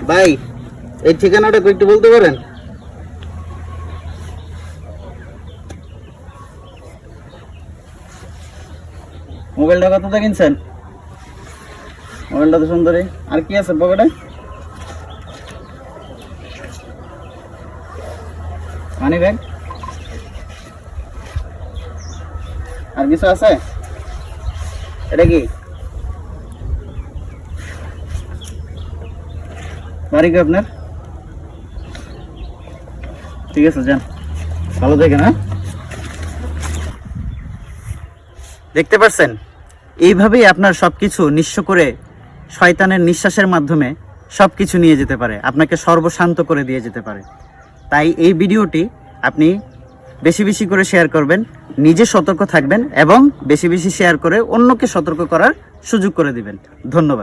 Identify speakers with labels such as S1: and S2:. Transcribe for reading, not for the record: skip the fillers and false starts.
S1: ভাই এই ঠিকানাটা একটু বলতে পারেন? মোবাইলটা কত কিনছেন? মোবাইলটা তো সুন্দরী। আর কি আছে পকেটে? Money bag? আর কিছু আছে? এটা কি বাড়ি কি আপনার? ঠিক আছে, যান, ভালো থাকেন। হ্যাঁ, দেখতে পাচ্ছেন, এইভাবেই আপনার সবকিছু নিঃস্ব করে শয়তানের নিঃশ্বাসের মাধ্যমে সবকিছু নিয়ে যেতে পারে, আপনাকে সর্বশান্ত করে দিয়ে যেতে পারে। তাই এই ভিডিওটি আপনি বেশি বেশি করে শেয়ার করবেন, নিজে সতর্ক থাকবেন এবং বেশি বেশি শেয়ার করে অন্যকে সতর্ক করার সুযোগ করে দিবেন। ধন্যবাদ।